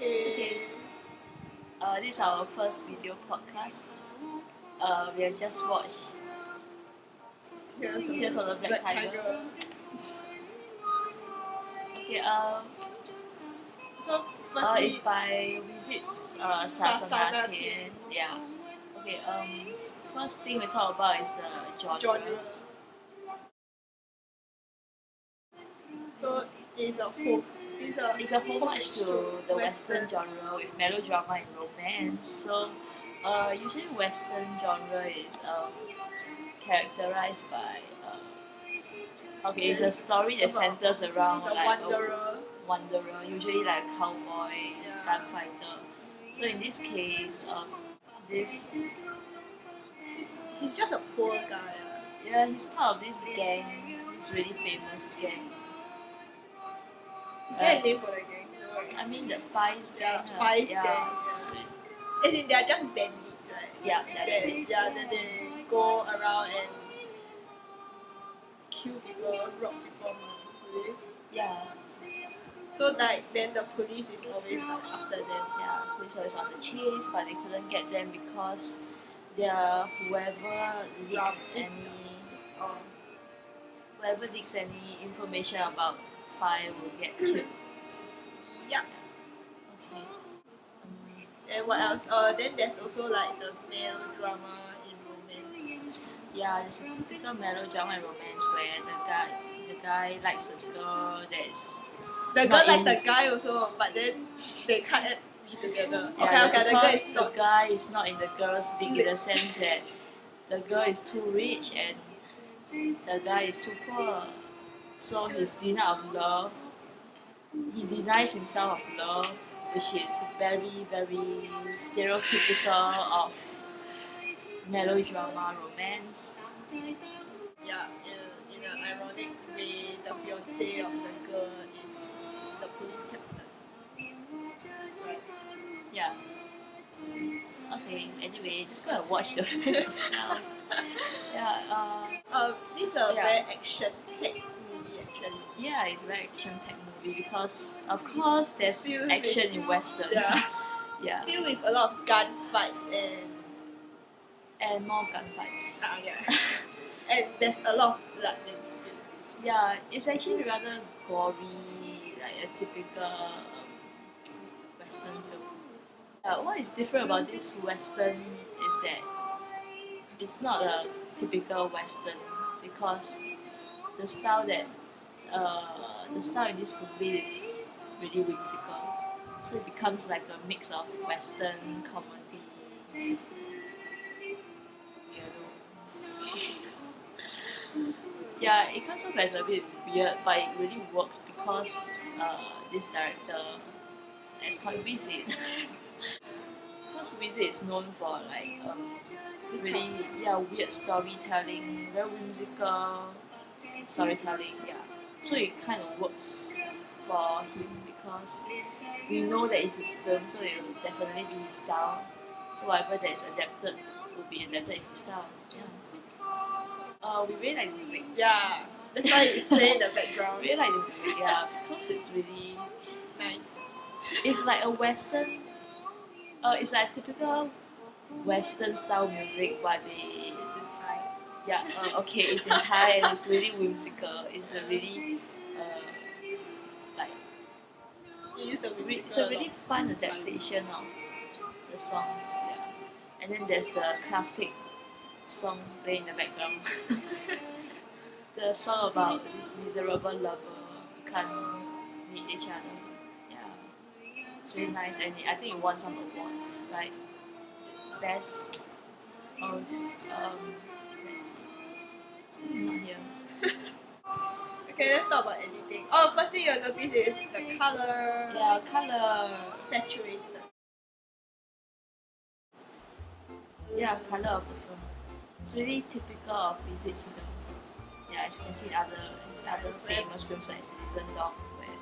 Okay. This is our first video podcast. We have just watched Tears of the Black Tiger. Okay. So firstly, it's by Wisit, Sasanatieng. Yeah. Okay. First thing we talk about is the genre. So it's a homage to the Western genre with melodrama and romance. So, usually Western genre is characterized by it's a story that centers around the like wanderer. a wanderer, usually like a cowboy, gunfighter. So in this case, he's just a poor guy. Yeah, he's part of this gang, this really famous gang. Is there a name for the gang? I mean the Fives gang. Fives gang. As in, they're just bandits, right? Yeah, they're bandits. Yeah, they go around and kill people, rob people, really. Yeah. So like then the police is always like after them. Yeah, police always on the chase, but they couldn't get them because whoever leaks any information about Five will get killed. Yeah. Okay. And what else? Then there's also like the melodrama in romance. Yeah, there's a typical melodrama in romance where the guy likes a girl that's the girl likes the guy also, but then they can't be together. Yeah, okay, the guy is not in the girl's league in the sense that the girl is too rich and the guy is too poor. So he's denied of love. He denies himself of love, which is very, very stereotypical of melodrama romance. Yeah, in an ironic way, the fiancé of the girl is the police captain. Right. Yeah. Okay, anyway, just go and watch the film now. Yeah. This is a very action-packed movie actually. Yeah, it's a very action-packed movie because, of course, there's action in Western. Yeah. Yeah. It's filled with a lot of gunfights and more gunfights. Yeah. And there's a lot of blood and spilled. Yeah, it's actually rather gory, like a typical Western film. What is different about this Western is that it's not a typical Western because the style in this movie is really whimsical. So it becomes like a mix of Western comedy. Yeah, it comes off as a bit weird, but it really works because this director, let's call it Wisit. Because Wisit is known for like really weird storytelling, very whimsical storytelling. Yeah, so it kind of works for him because we know that it's his film, so it will definitely be his style. So whatever that is adapted will be adapted in his style. Yeah. We really like the music. Yeah, that's why it's playing in the background. We really like the music, yeah, because it's really nice. It's like a Western. It's like typical Western style music, but it's in Thai. Yeah. Okay, it's in Thai and it's really whimsical. It's a really like. You use the whimsical. It's a really fun adaptation of the songs. Yeah, and then there's the classic song playing in the background. The song about this miserable lover who can't meet each other. Yeah, it's really nice, and I think it won some awards, right? Best. Let's see. Not here. Okay, let's talk about editing. Oh, first thing you'll notice is the color. Yeah, color. Saturated. Yeah, color of the film. It's really typical of Wisit's films. Yeah, as you can see in other famous films like Citizen Dog, where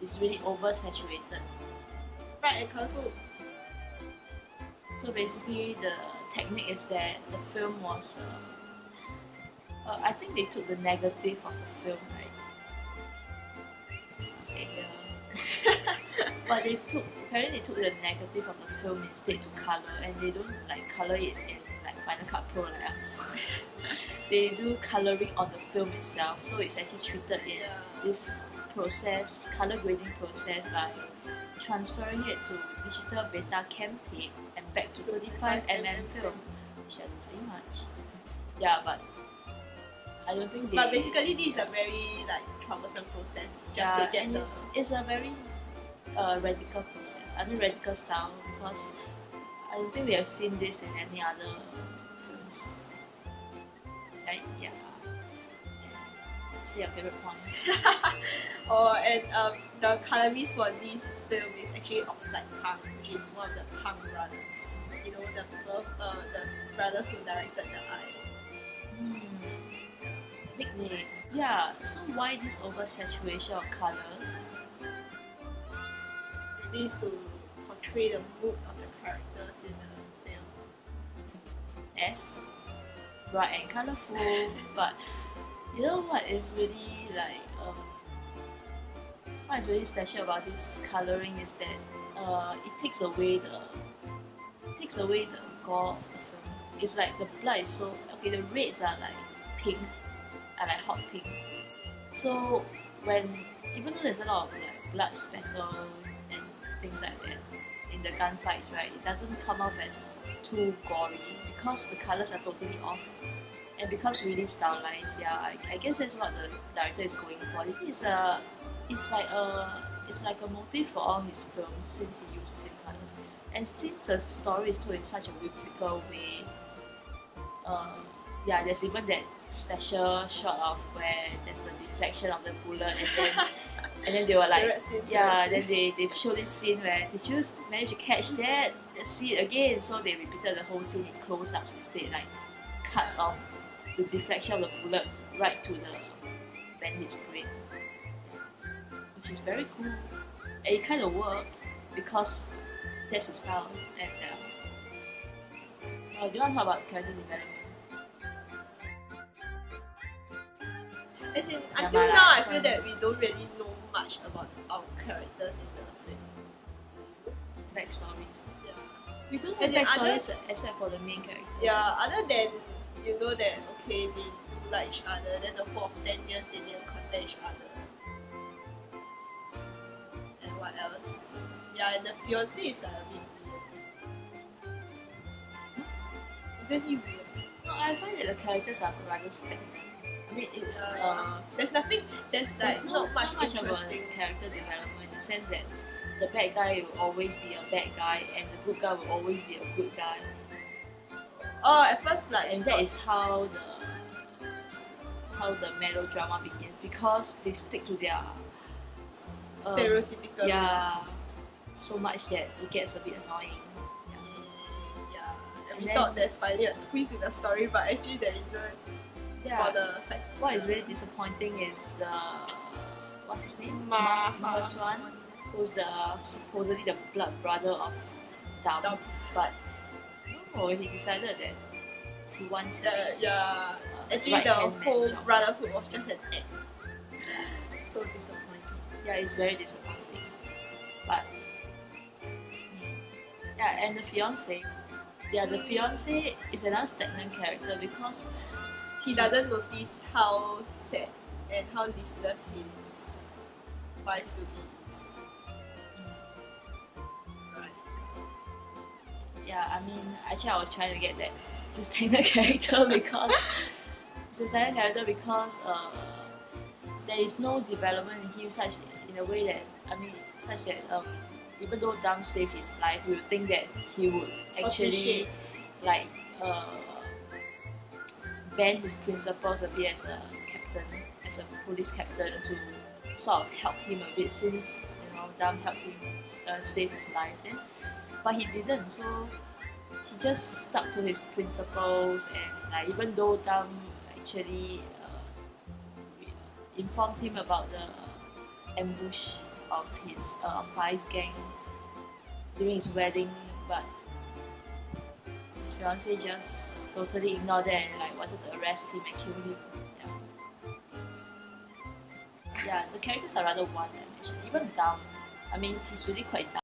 it's really oversaturated. Bright and colorful. So basically, the technique is that the film was. I think they took the negative of the film, right? Just to say here. But apparently they took the negative of the film instead to color, and they don't like color it in like Final Cut Pro like us. They do coloring on the film itself, so it's actually treated in this process, color grading process, by transferring it to digital beta cam tape and back to 35mm film, which doesn't say much. Yeah, but I don't think they. But basically, this is a very like troublesome process just to get and the. It's a very radical process. I mean radical style, because I don't think we have seen this in any other films. Right? Yeah. Say your favorite point. And the colorist for this film is actually Oxide Pang, which is one of the Pang brothers. You know, the people, the brothers who directed The Eye. Big name. Yeah, so why this oversaturation of colours? It is to portray the mood of the characters in the film. Yes, bright and colourful, but you know what is really like what is really special about this colouring is that it takes away the gore of the film. It's like the blood is so okay. The reds are like pink, are like hot pink. So even though there's a lot of like blood spatter and things like that in the gunfights, right, it doesn't come off as too gory because the colours are totally off. It becomes really stylized. Yeah, I guess that's what the director is going for. This is it's like a motif for all his films since he uses the same colours. And since the story is told in such a whimsical way, yeah, there's even that special shot of where there's the deflection of the bullet, and then they were like, yeah, then they show this scene where did you manage to catch that? Let's see it again. So they repeated the whole scene in close-ups instead, like cuts off the deflection of the bullet right to the bandit's brain, which is very cool. And it kind of worked because that's his style. And do you want to talk about character development? As in, until now, I feel that we don't really know much about our characters in the film. Backstories. Yeah. We don't have backstories except for the main character. Yeah, other than you know that okay, they like each other, then the whole of 10 years they didn't contact each other. And what else? Yeah, and the fiance is like a bit weird. Isn't he weird? No, I find that the characters are rather stagnant. I mean, it's there's like not much about interesting character development in the sense that the bad guy will always be a bad guy and the good guy will always be a good guy. Oh, at first and that is how the melodrama begins, because they stick to their stereotypical roles. So much that it gets a bit annoying. And we thought there's finally a twist in the story, but actually there isn't. For the second. What is really disappointing is what's his name? Mahaswan, who's supposedly the blood brother of Dam. But no, he decided that he wants his actually the whole brotherhood was just an act. So disappointing. Yeah, it's very disappointing. But yeah, and the fiance. Yeah, the fiance is another stagnant character because he doesn't notice how sad and how listless his wife to be is. Right. Yeah, I mean, actually I was trying to get that stagnant character because there is no development in him in a way that, such that even though Dam saved his life, you would think that he would actually bend his principles a bit as a captain, as a police captain, to sort of help him a bit, since Dam helped him save his life. But he didn't, so he just stuck to his principles, and even though Dam actually informed him about the ambush of his Fai's gang during his wedding, but his fiancée just totally ignored that and wanted to arrest him and kill him. Yeah, the characters are rather one-dimensional. Even Dam, I mean, he's really quite dark.